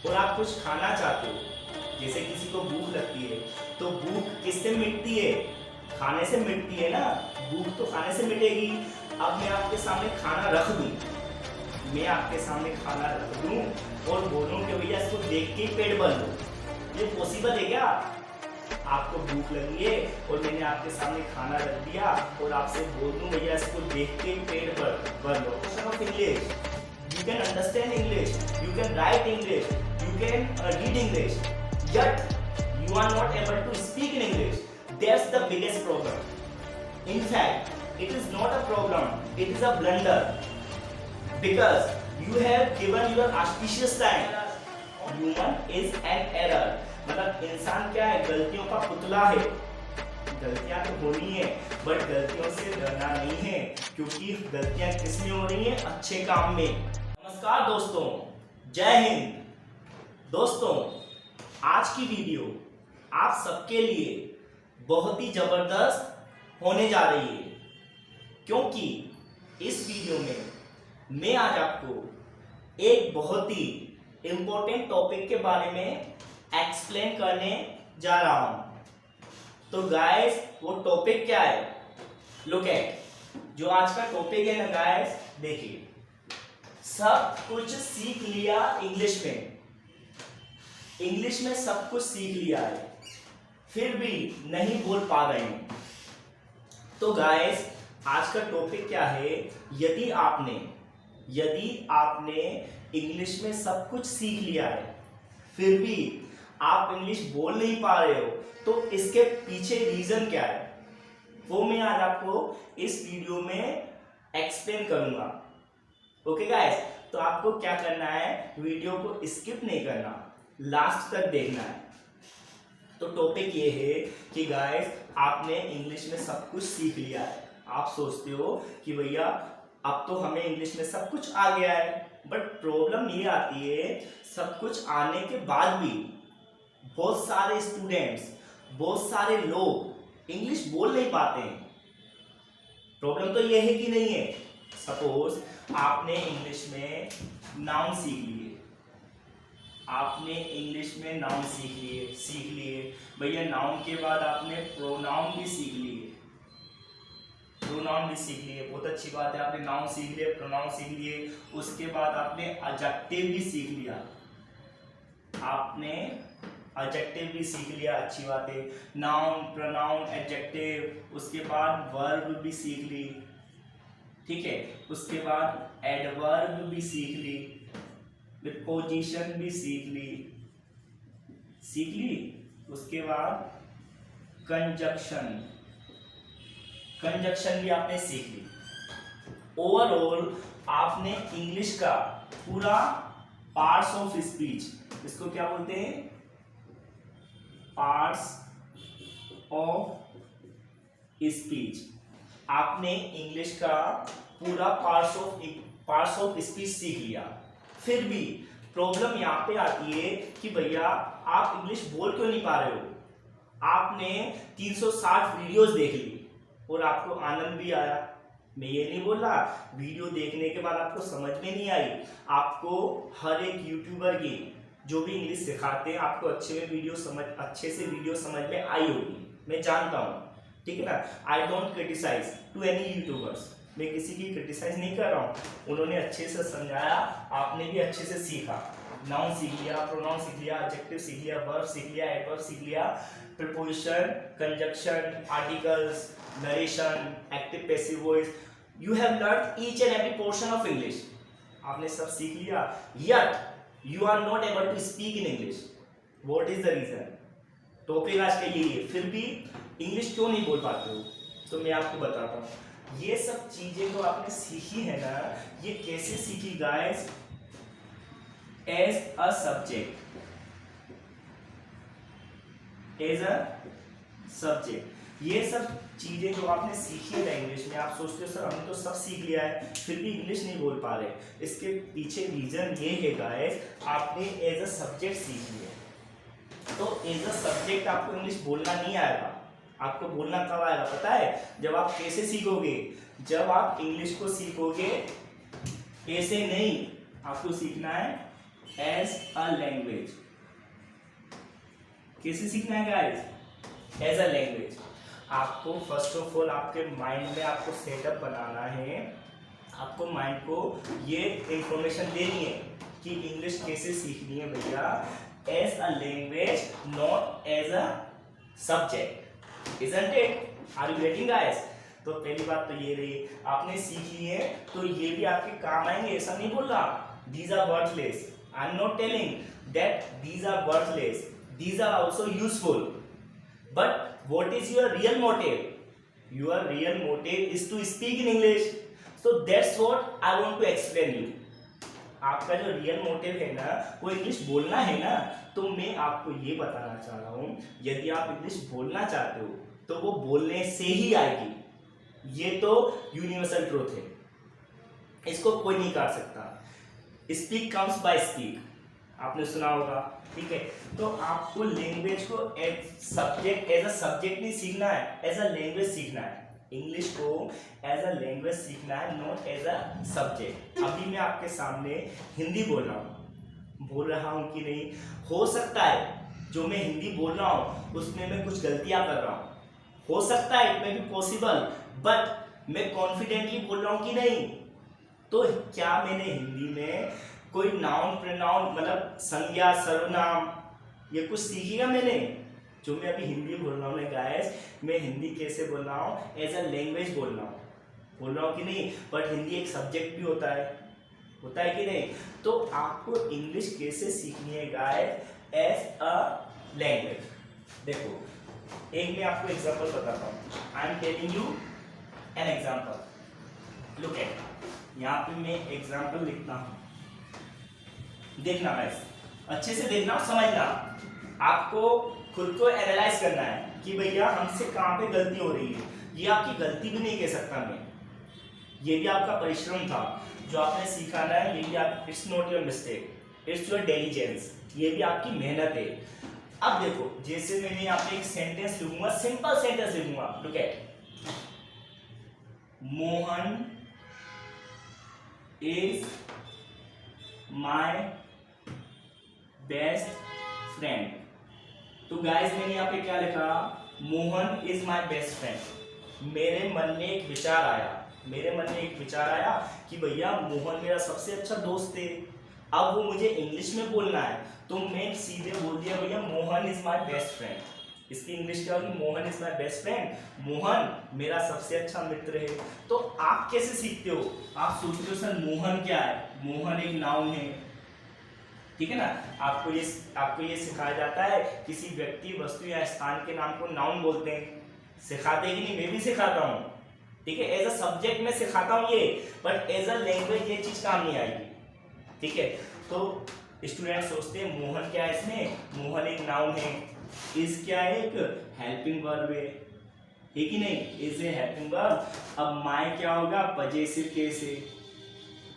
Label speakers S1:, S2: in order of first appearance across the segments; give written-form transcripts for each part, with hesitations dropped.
S1: और आप कुछ खाना चाहते हो, जैसे किसी को भूख लगती है, तो भूख किससे मिटती है? खाने से मिटती है ना। भूख तो खाने से मिटेगी। अब मैं आपके सामने खाना रख दूं, मैं आपके सामने खाना रख दूं और बोलूं कि भैया इसको देख के ही पेट भर लो, ये पॉसिबल है क्या? आपको भूख लगी है और मैंने आपके सामने खाना रख दिया और आपसे बोल दूं भैया इसको देख के पेट भर लो। Question of English, you can understand English, you can write English, you can read English, yet you are not able to speak in English. That's the biggest problem. In fact, it is not a problem, it is a blunder, because you have given your auspicious time. Human is an error. मतलब इंसान क्या है? गलतियों का पुतला है। गलतियां तो होनी है, बट गलतियों से डरना नहीं है, क्योंकि गलतियां किस में हो रही हैं? अच्छे काम में। नमस्कार दोस्तों, जय हिंद। दोस्तों, आज की वीडियो आप सबके लिए बहुत ही जबरदस्त होने जा रही है, क्योंकि इस वीडियो में मैं आज आपको एक बहुत ही इम्पोर्टेंट टॉपिक के बारे में एक्सप्लेन करने जा रहा हूं। तो गाइस, वो टॉपिक क्या है? लुक एट, जो आज का टॉपिक है ना गाइस, देखिए, सब कुछ सीख लिया इंग्लिश में। इंग्लिश में सब कुछ सीख लिया है, फिर भी नहीं बोल पा रहे हैं। तो गाइस, आज का टॉपिक क्या है? यदि आपने इंग्लिश में सब कुछ सीख लिया है, फिर भी आप इंग्लिश बोल नहीं पा रहे हो, तो इसके पीछे रीजन क्या है, वो मैं आज आपको इस वीडियो में एक्सप्लेन करूंगा। ओके गाइस, तो आपको क्या करना है? वीडियो को स्किप नहीं करना, लास्ट तक देखना है। तो टॉपिक ये है कि गाइस, आपने इंग्लिश में सब कुछ सीख लिया है। आप सोचते हो कि भैया अब तो हमें इंग्लिश में सब कुछ आ गया है, बट प्रॉब्लम ये आती है, सब कुछ आने के बाद भी बहुत सारे स्टूडेंट्स, बहुत सारे लोग इंग्लिश बोल नहीं पाते हैं। प्रॉब्लम तो ये है कि नहीं है? सपोज आपने इंग्लिश में नाउन सीख लिए, सीख लिए भैया। नाउन के बाद आपने प्रोनाउन भी सीख लिए, बहुत अच्छी बात है। आपने नाउन सीख लिए, प्रोनाउन सीख लिए, उसके बाद आपने एडजेक्टिव भी सीख लिया, अच्छी बात है। नाउन, प्रोनाउन, एडजेक्टिव, उसके बाद वर्ब भी सीख ली, ठीक है। उसके बाद एडवर्ब भी सीख ली, प्रीपोजिशन भी सीख ली। उसके बाद कंजक्शन भी आपने सीख ली। ओवरऑल आपने इंग्लिश का पूरा पार्ट्स ऑफ स्पीच, इसको क्या बोलते हैं? Parts of speech. आपने इंग्लिश का पूरा पार्ट्स ऑफ स्पीच सीख लिया, फिर भी प्रॉब्लम यहाँ पे आती है कि भैया आप इंग्लिश बोल क्यों नहीं पा रहे हो? आपने 360 वीडियोस देख ली और आपको आनंद भी आया। मैं ये नहीं बोल रहा वीडियो देखने के बाद आपको समझ में नहीं आई। आपको हर एक यूट्यूबर की जो भी इंग्लिश सिखाते हैं, आपको अच्छे से वीडियो समझ में आई होगी, मैं जानता हूँ, ठीक है ना। I don't criticise to any YouTubers, मैं किसी की क्रिटिसाइज नहीं कर रहा हूँ। उन्होंने अच्छे से समझाया, आपने भी अच्छे से सीखा। नाउन सीख लिया, प्रोनाउन सीख लिया, एडजेक्टिव सीख लिया, वर्ब सीख लिया, एडवर्ब सीख लिया, preposition, conjunction, articles, narration, active passive voice. You have learn each and every portion of English. आपने सब सीख लिया, yet you are not able to speak in English. What is the reason? Topic आज का यही है, फिर भी इंग्लिश क्यों नहीं बोल पाते हो? तो मैं आपको बताता हूँ। ये सब चीजें जो आपने सीखी है ना, ये कैसे सीखी गाइस? As a subject. ये सब चीजें जो आपने सीखी है ना इंग्लिश में, आप सोचते हो सर हमने तो सब सीख लिया है, फिर भी इंग्लिश नहीं बोल पा रहे। इसके पीछे रीजन ये है गाइस, आपने एज अ सब्जेक्ट सीख लिया। तो एज अ सब्जेक्ट आपको इंग्लिश बोलना नहीं आएगा। आपको बोलना कब आएगा पता है? जब आप कैसे सीखोगे? जब आप इंग्लिश को सीखोगे ऐसे नहीं, आपको सीखना है एज अ लैंग्वेज। कैसे सीखना है गाइस? As a language. आपको फर्स्ट ऑफ ऑल आपके माइंड में आपको सेटअप बनाना है, आपको माइंड को ये इंफॉर्मेशन देनी है कि इंग्लिश कैसे सीखनी है भैया, as a language not as a subject. Isn't it? Are you getting guys? तो पहली बात तो ये रही, आपने सीख ली है तो ये भी आपके काम आएंगे, ऐसा नहीं बोल रहा these are worthless. I am not telling that these are worthless, these are also useful, but what is your real motive? Your real motive is to speak in English, so that's what I want to explain you. आपका जो real motive है ना वो English बोलना है ना, तो मैं आपको ये बताना चाह रहा हूँ यदि आप इंग्लिश बोलना चाहते हो तो वो बोलने से ही आएगी। ये तो यूनिवर्सल ट्रूथ है, इसको कोई नहीं काट सकता। स्पीक कम्स बाय स्पीक, आपने सुना होगा, ठीक है। तो आपको लैंग्वेज को एज अ सब्जेक्ट नहीं सीखना है, एज अ लैंग्वेज सीखना है। इंग्लिश को एज अ लैंग्वेज सीखना है, नॉट एज अ सब्जेक्ट। अभी मैं आपके सामने हिंदी बोल रहा हूँ कि नहीं, हो सकता है जो मैं हिंदी बोल रहा हूँ उसमें मैं कुछ गलतियां कर रहा हूँ, हो सकता है, it may be possible, but मैं कॉन्फिडेंटली बोल रहा हूँ कि नहीं। तो क्या मैंने हिंदी में कोई नाउन प्रोनाउन मतलब संज्ञा सर्वनाम ये कुछ सीखिएगा मैंने? जो मैं अभी हिंदी बोल रहा हूँ ना गाइस, मैं हिंदी कैसे बोल रहा हूँ, एज अ लैंग्वेज बोल रहा हूँ कि नहीं। बट हिंदी एक सब्जेक्ट भी होता है कि नहीं। तो आपको इंग्लिश कैसे सीखनी है गाइस, एज अ लैंग्वेज। देखो एक मैं आपको एग्जांपल बताता हूँ, I am telling you an example. Look at, यहाँ पे मैं एग्जांपल लिखता हूँ, देखना गाइस, अच्छे से देखना, समझना। आपको खुद को एनालाइज करना है कि भैया हमसे कहाँ पे गलती हो रही है। ये आपकी गलती भी नहीं कह सकता मैं, ये भी आपका परिश्रम था जो आपने सीखा ना, ये भी आप, it's not your mistake, it's your diligence, ये भी आपकी मेहनत है। अब देखो जैसे मैंने यहाँ पे एक सेंटेंस लिखूंगा, सिंपल सेंटेंस लिखूंगा, look at, Mohan is my best friend. तो गाइस मैंने यहाँ पे क्या लिखा, Mohan is my best friend. मेरे मन में एक विचार आया कि भैया मोहन मेरा सबसे अच्छा दोस्त है। अब वो मुझे इंग्लिश में बोलना है तो मैं सीधे बोल दिया भैया Mohan is my best friend. इसकी इंग्लिश क्या होगी, Mohan is my best friend, Mohan मेरा सबसे अच्छा मित्र है। तो आप कैसे सीखते हो, आप सोचते हो सर मोहन क्या है, मोहन एक नाउन है, ठीक है ना। आपको ये सिखाया जाता है, किसी व्यक्ति वस्तु या स्थान के नाम को नाउन बोलते हैं, सिखाते कि नहीं, मैं भी सिखाता हूँ, ठीक है। एज अ सब्जेक्ट में सिखाता हूँ ये, बट एज अ लैंग्वेज ये चीज काम नहीं आएगी, ठीक है। तो स्टूडेंट सोचते हैं मोहन क्या है, इसमें मोहन एक नाउन है, इज क्या है, एक हेल्पिंग वर्ब है कि नहीं, इज ए हेल्पिंग वर्ब। अब माय क्या होगा, पजेसिव केस है,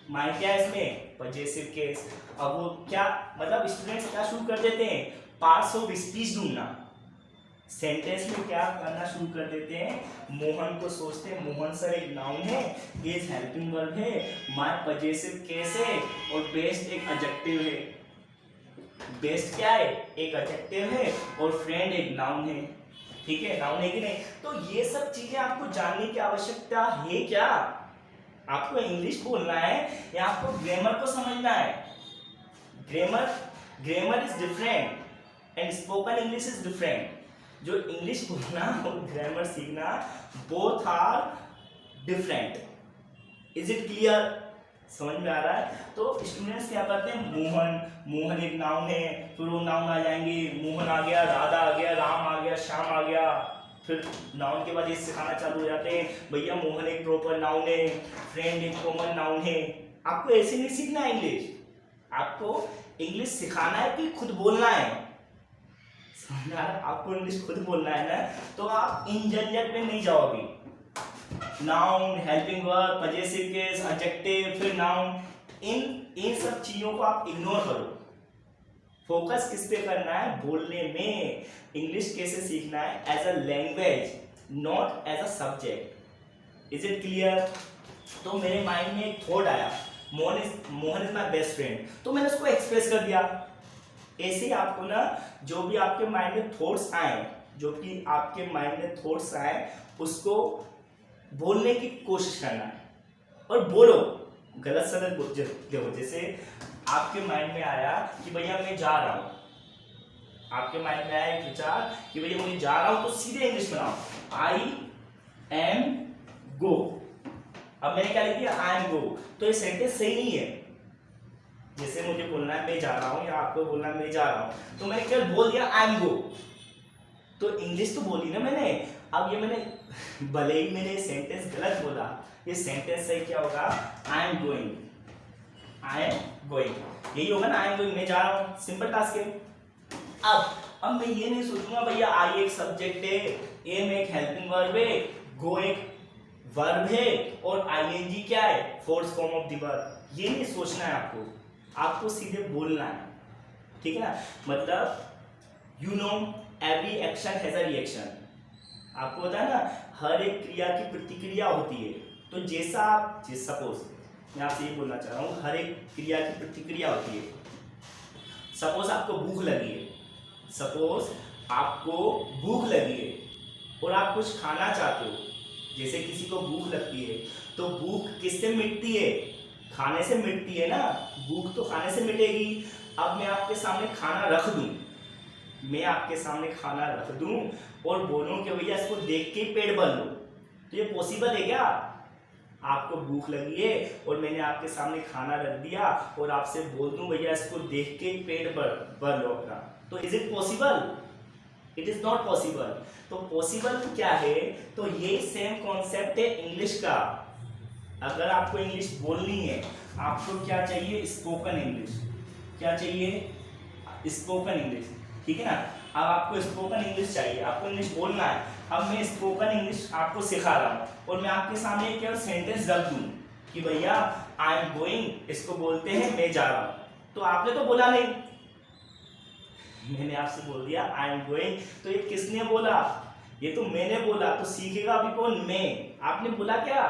S1: माय क्या है इसमें, पजेसिव केस। अब वो क्या मतलब स्टूडेंट्स क्या शुरू कर देते हैं, पार्ट्स ऑफ स्पीच ढूंढना, सेंटेंस में क्या करना शुरू कर देते हैं, मोहन को सोचते हैं मोहन सर एक नाउन है, इज हेल्पिंग वर्ब है, माय पजेसिव केस है, और बेस्ट एक एडजेक्टिव है। बेस्ट क्या है, एक एडजेक्टिव है, और फ्रेंड एक नाउन है, ठीक है, नाउन है कि नहीं। तो ये सब चीजें आपको जानने की आवश्यकता है क्या? आपको इंग्लिश बोलना है या आपको ग्रामर को समझना है? Grammar is different and spoken English is different. जो इंग्लिश बोलना और ग्रामर सीखना both are different. Is it clear? समझ में आ रहा है? तो स्टूडेंट्स क्या करते हैं, मोहन एक नाउन है, फिर वो नाउन आ जाएंगे, मोहन आ गया, राधा आ गया, राम आ गया, श्याम आ गया, फिर नाउन के बाद ये सिखाना चालू हो जाते हैं, भैया मोहन एक प्रॉपर नाउन है, फ्रेंड एक कॉमन नाउन है। आपको ऐसे नहीं सीखना है इंग्लिश, आपको इंग्लिश सिखाना है कि खुद बोलना है। समझ आ रहा है? आपको इंग्लिश खुद बोलना है ना, तो आप इन झंझट में नहीं जाओ अभी। Noun, helping verb, possessive case, adjective, फिर नाउन, इन सब चीजों को आप इग्नोर करो। फोकस किस पे करना है, बोलने में। इंग्लिश कैसे सीखना है, as a language, not as a subject. Is it clear? तो मेरे माइंड में एक थॉट आया Mohan is my best friend, तो मैंने उसको एक्सप्रेस कर दिया। ऐसे ही आपको ना जो भी आपके माइंड में थॉट्स आए, उसको बोलने की कोशिश करना है और बोलो, गलत सलत देखो। जैसे आपके माइंड में आया कि भैया मैं जा रहा हूं, आपके माइंड में आया एक विचार कि भैया मैं जा रहा हूं, तो सीधे इंग्लिश बनाओ, आई एम गो। अब मैंने क्या लिख दिया, आई एम गो, तो ये सेंटेंस सही नहीं है। जैसे मुझे बोलना है मैं जा रहा हूं, या आपको बोलना है मैं जा रहा हूं, तो मैंने क्या बोल दिया, आई एम गो, तो इंग्लिश तो बोली ना मैंने। अब ये मैंने भले ही मैंने सेंटेंस गलत बोला, ये सेंटेंस सही क्या होगा, I am going, I am going, यही होगा ना, आई एम गोइंग, मैं जा रहा हूं, सिंपल टास्क है। अब मैं ये नहीं सोचूंगा भैया आई एक सब्जेक्ट है, एम एक हेल्पिंग वर्ब है, गो एक वर्ब है, और आईएनजी क्या है, fourth form of the verb. ये नहीं सोचना है आपको सीधे बोलना है, ठीक है ना। मतलब you know every action has a reaction, आपको पता है ना, हर एक क्रिया की प्रतिक्रिया होती है। तो जैसा आप सपोज मैं आपसे ये बोलना चाह रहा हूँ, हर एक क्रिया की प्रतिक्रिया होती है। सपोज आपको भूख लगी है, और आप कुछ खाना चाहते हो, जैसे किसी को भूख लगती है, तो भूख किससे मिटती है, खाने से मिटती है ना, भूख तो खाने से मिटेगी। अब मैं आपके सामने खाना रख दूं, और बोलूं कि भैया इसको देख के ही पेट भर लो, तो ये पॉसिबल है क्या? आपको भूख लगी है और मैंने आपके सामने खाना रख दिया और आपसे बोल दूं भैया इसको देख के पेट भर लो अपना, तो is it possible? It is not possible. तो पॉसिबल क्या है? तो ये सेम कॉन्सेप्ट है इंग्लिश का। अगर आपको इंग्लिश बोलनी है, आपको क्या चाहिए? Spoken English. क्या चाहिए? स्पोकन इंग्लिश, ठीक है ना। अब आपको स्पोकन इंग्लिश चाहिए, आपको इंग्लिश बोलना है। अब मैं स्पोकन इंग्लिश आपको सिखा रहा हूँ और मैं आपके सामने एक सेंटेंस रख दूँ कि भैया आई एम गोइंग, इसको बोलते हैं मैं जा रहा हूँ, तो आपने तो बोला नहीं, मैंने आपसे बोल दिया आई एम गोइंग, तो ये किसने बोला? ये तो मैंने बोला, तो सीखेगा अभी कौन? मैं। आपने बोला क्या?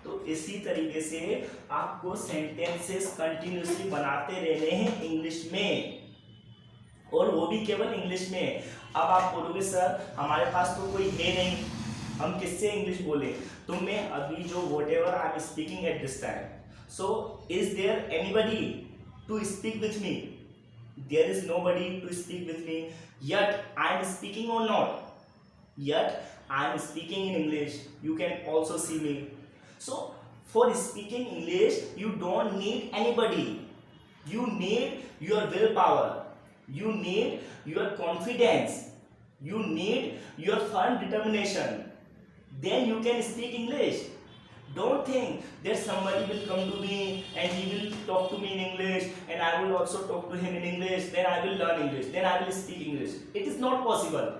S1: तो इसी तरीके से आपको सेंटेंसेस कंटिन्यूअसली बनाते रहने हैं इंग्लिश में, और वो भी केवल इंग्लिश में। अब आप बोलोगे सर हमारे पास तो कोई है नहीं, हम किससे इंग्लिश बोले? तो मैं अभी जो whatever I am speaking at this time, so is there anybody to speak with me? There is nobody to speak with me, yet I am speaking or not? Yet I am speaking in English. You can also see me. So for speaking English, you don't need anybody. You need your willpower. You need your confidence. You need your firm determination. Then you can speak English. Don't think that somebody will come to me and he will talk to me in English and I will also talk to him in English. Then I will learn English. Then I will speak English. It is not possible.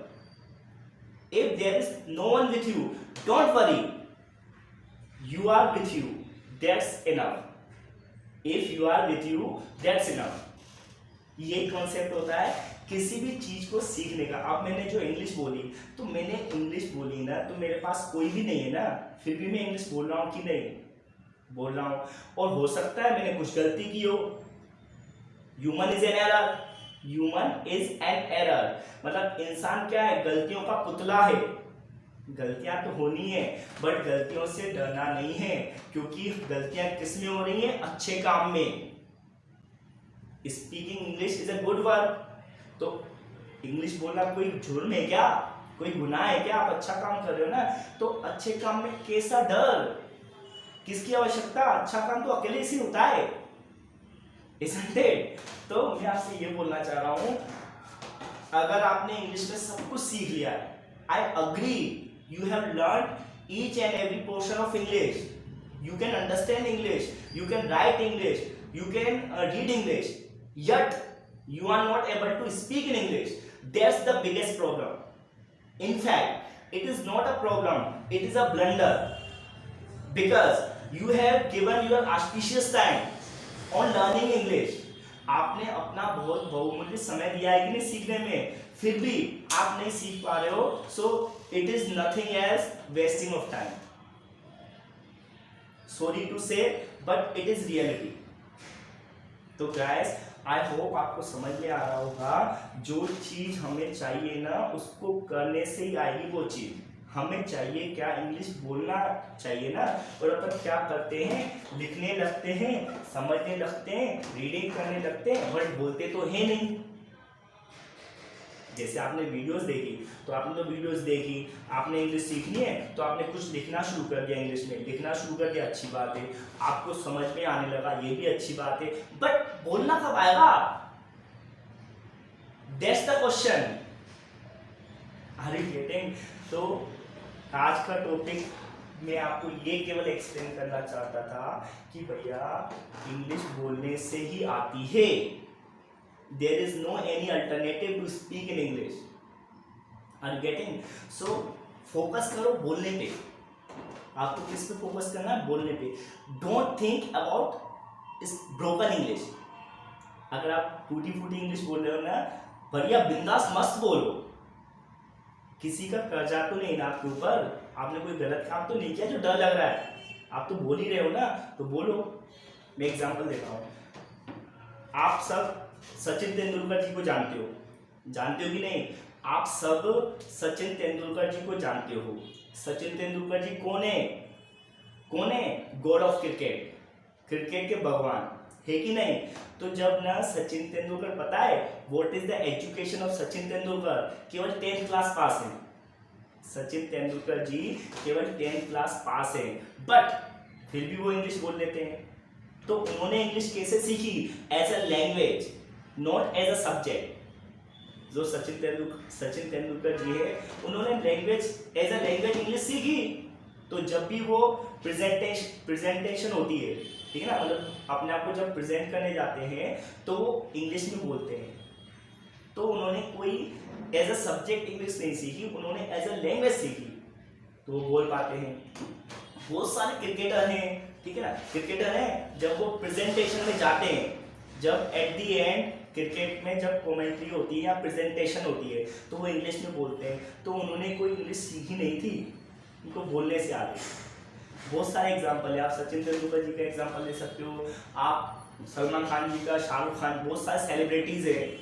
S1: If there is no one with you, don't worry. You are with you. That's enough. If you are with you, that's enough. ये concept होता है किसी भी चीज को सीखने का। अब मैंने जो इंग्लिश बोली, तो मैंने इंग्लिश बोली ना, तो मेरे पास कोई भी नहीं है ना, फिर भी मैं इंग्लिश बोल रहा हूँ कि नहीं बोल रहा हूँ। और हो सकता है मैंने कुछ गलती की हो। Human is an error. Human is an error मतलब इंसान क्या है? गलतियों का पुतला है। गलतियां तो होनी है, बट गलतियों से डरना नहीं है, क्योंकि गलतियां किस में हो रही हैं? अच्छे काम में। Speaking English is a good work. तो इंग्लिश बोलना कोई जुर्म है क्या? कोई गुनाह है क्या? आप अच्छा काम कर रहे हो ना, तो अच्छे काम में कैसा डर? किसकी आवश्यकता? अच्छा काम तो अकेले से होता है, isn't it? तो मैं आपसे ये बोलना चाह रहा हूं, अगर आपने इंग्लिश में सब कुछ सीख लिया है, I agree, you have learned each and every portion of English. You can understand English, you can write English, you can read English, yet you are not able to speak in English. That's the biggest problem. In fact, it is not a problem, it is a blunder, because you have given your auspicious time on learning English. आपने अपना बहुत बहुमूल्य समय दिया है कि नहीं सीखने में, फिर भी आप नहीं सीख पा रहे हो, so it is nothing as wasting of time. Sorry to say, but it is reality. तो गाइस आई होप आपको समझ में आ रहा होगा, जो चीज हमें चाहिए ना उसको करने से ही आएगी वो चीज। हमें चाहिए क्या, इंग्लिश बोलना चाहिए ना, और अपन क्या करते हैं, लिखने लगते हैं, समझने लगते हैं, रीडिंग करने लगते हैं, बट बोलते तो है नहीं। जैसे आपने वीडियोस देखी, तो आपने तो वीडियोस देखी, आपने इंग्लिश सीखनी है तो आपने कुछ लिखना शुरू कर दिया, इंग्लिश में लिखना शुरू कर दिया, अच्छी बात है, आपको समझ में आने लगा, ये भी अच्छी बात है, बट बोलना कब आएगा? That's the question. Are you getting? तो आज का टॉपिक मैं आपको ये केवल एक्सप्लेन करना चाहता था कि भैया इंग्लिश बोलने से ही आती है। There is no any alternative to speak in English. Are you getting? So focus करो बोलने पे। आपको किस पे फोकस करना है? बोलने पे। Don't think about इस broken English. अगर आप टूटी फूटी इंग्लिश बोल रहे हो ना, बढ़िया बिंदास मस्त बोलो। किसी का कर्जा तो नहीं ना आपके ऊपर, आपने कोई गलत काम तो नहीं किया जो डर लग रहा है, आप तो बोल ही रहे हो ना, तो बोलो। मैं एग्जांपल देता हूँ। आप सब सचिन तेंदुलकर जी को जानते हो कि नहीं? आप सब सचिन तेंदुलकर जी को जानते हो। सचिन तेंदुलकर जी कौन है? गॉड ऑफ क्रिकेट, क्रिकेट के भगवान, है कि नहीं? तो जब ना सचिन तेंदुलकर, पता है what is the education of Sachin Tendulkar? केवल 10th क्लास पास है। सचिन तेंदुलकर जी केवल 10th क्लास पास है, बट फिर भी वो इंग्लिश बोल लेते हैं। तो उन्होंने इंग्लिश कैसे सीखी? As a language, not as a subject. जो सचिन तेंदुलकर जी है, उन्होंने language as a language English सीखी। तो जब भी वो प्रेजेंटेशन होती है, ठीक है ना, मतलब अपने आप को जब प्रेजेंट करने जाते हैं तो वो इंग्लिश में बोलते हैं। तो उन्होंने कोई एज अ सब्जेक्ट इंग्लिश नहीं सीखी, उन्होंने एज अ लैंग्वेज सीखी, तो वो बोल पाते हैं। बहुत सारे क्रिकेटर हैं, ठीक है ना, क्रिकेटर हैं, जब वो प्रेजेंटेशन में जाते हैं, जब एट दी एंड क्रिकेट में जब कमेंट्री होती है या प्रेजेंटेशन होती है, तो वो इंग्लिश में बोलते हैं। तो उन्होंने कोई इंग्लिश सीखी नहीं थी, उनको बोलने से आ गई। बहुत सारे एग्जाम्पल है, आप सचिन तेंदुलकर जी का एग्जाम्पल ले सकते हो, आप सलमान खान जी का, शाहरुख खान, बहुत सारे सेलिब्रिटीज है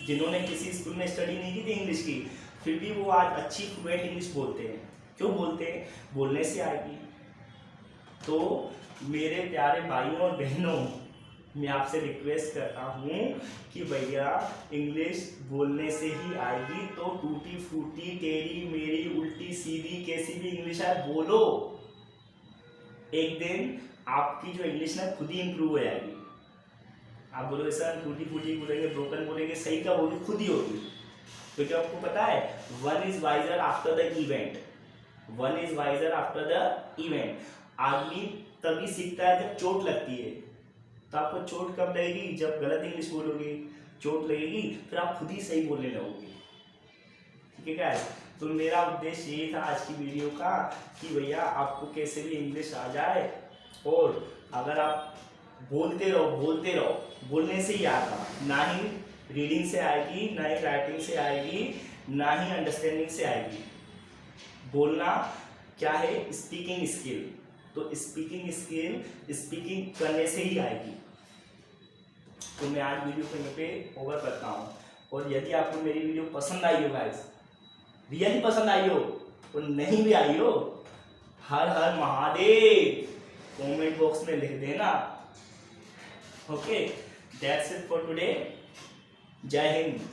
S1: जिन्होंने किसी स्कूल में स्टडी नहीं की थी इंग्लिश की, फिर भी वो आज अच्छी फ्लुएंट इंग्लिश बोलते हैं। क्यों बोलते हैं? बोलने से आएगी। तो मेरे प्यारे भाइयों और बहनों, मैं आपसे रिक्वेस्ट करता हूँ कि भैया इंग्लिश बोलने से ही आएगी। तो टूटी फूटी टेढ़ी मेरी उल्टी सीधी कैसी भी इंग्लिश है, बोलो। एक दिन आपकी जो इंग्लिश ना खुद ही इंप्रूव हो जाएगी। आप बोलोगे सर टूटी फूटी बोलेंगे, ब्रोकन बोलेंगे, सही कब होगी? खुद ही होगी। क्योंकि आपको पता है one is wiser after the event, one is wiser after the event. आदमी तभी सीखता है जब चोट लगती है। तो आपको चोट कब लगेगी? जब गलत इंग्लिश बोलोगे, चोट लगेगी, फिर आप खुद ही सही बोलने लगोगे। ठीक है गाइस? तो मेरा उद्देश्य ये था आज की वीडियो का कि भैया आपको कैसे भी इंग्लिश आ जाए, और अगर आप बोलते रहो, बोलने से ही आता, ना ही रीडिंग से आएगी, ना ही राइटिंग से आएगी, ना ही अंडरस्टैंडिंग से आएगी। बोलना क्या है? Speaking skill. तो स्पीकिंग स्किल स्पीकिंग करने से ही आएगी। तो मैं आज वीडियो को यहीं पे ओवर करता हूँ। और यदि आपको मेरी वीडियो पसंद आई हो गाइस, रियली पसंद आई हो, और नहीं भी आई हो, हर हर महादेव कमेंट बॉक्स में लिख देना। Okay, that's it for today. जय हिंद।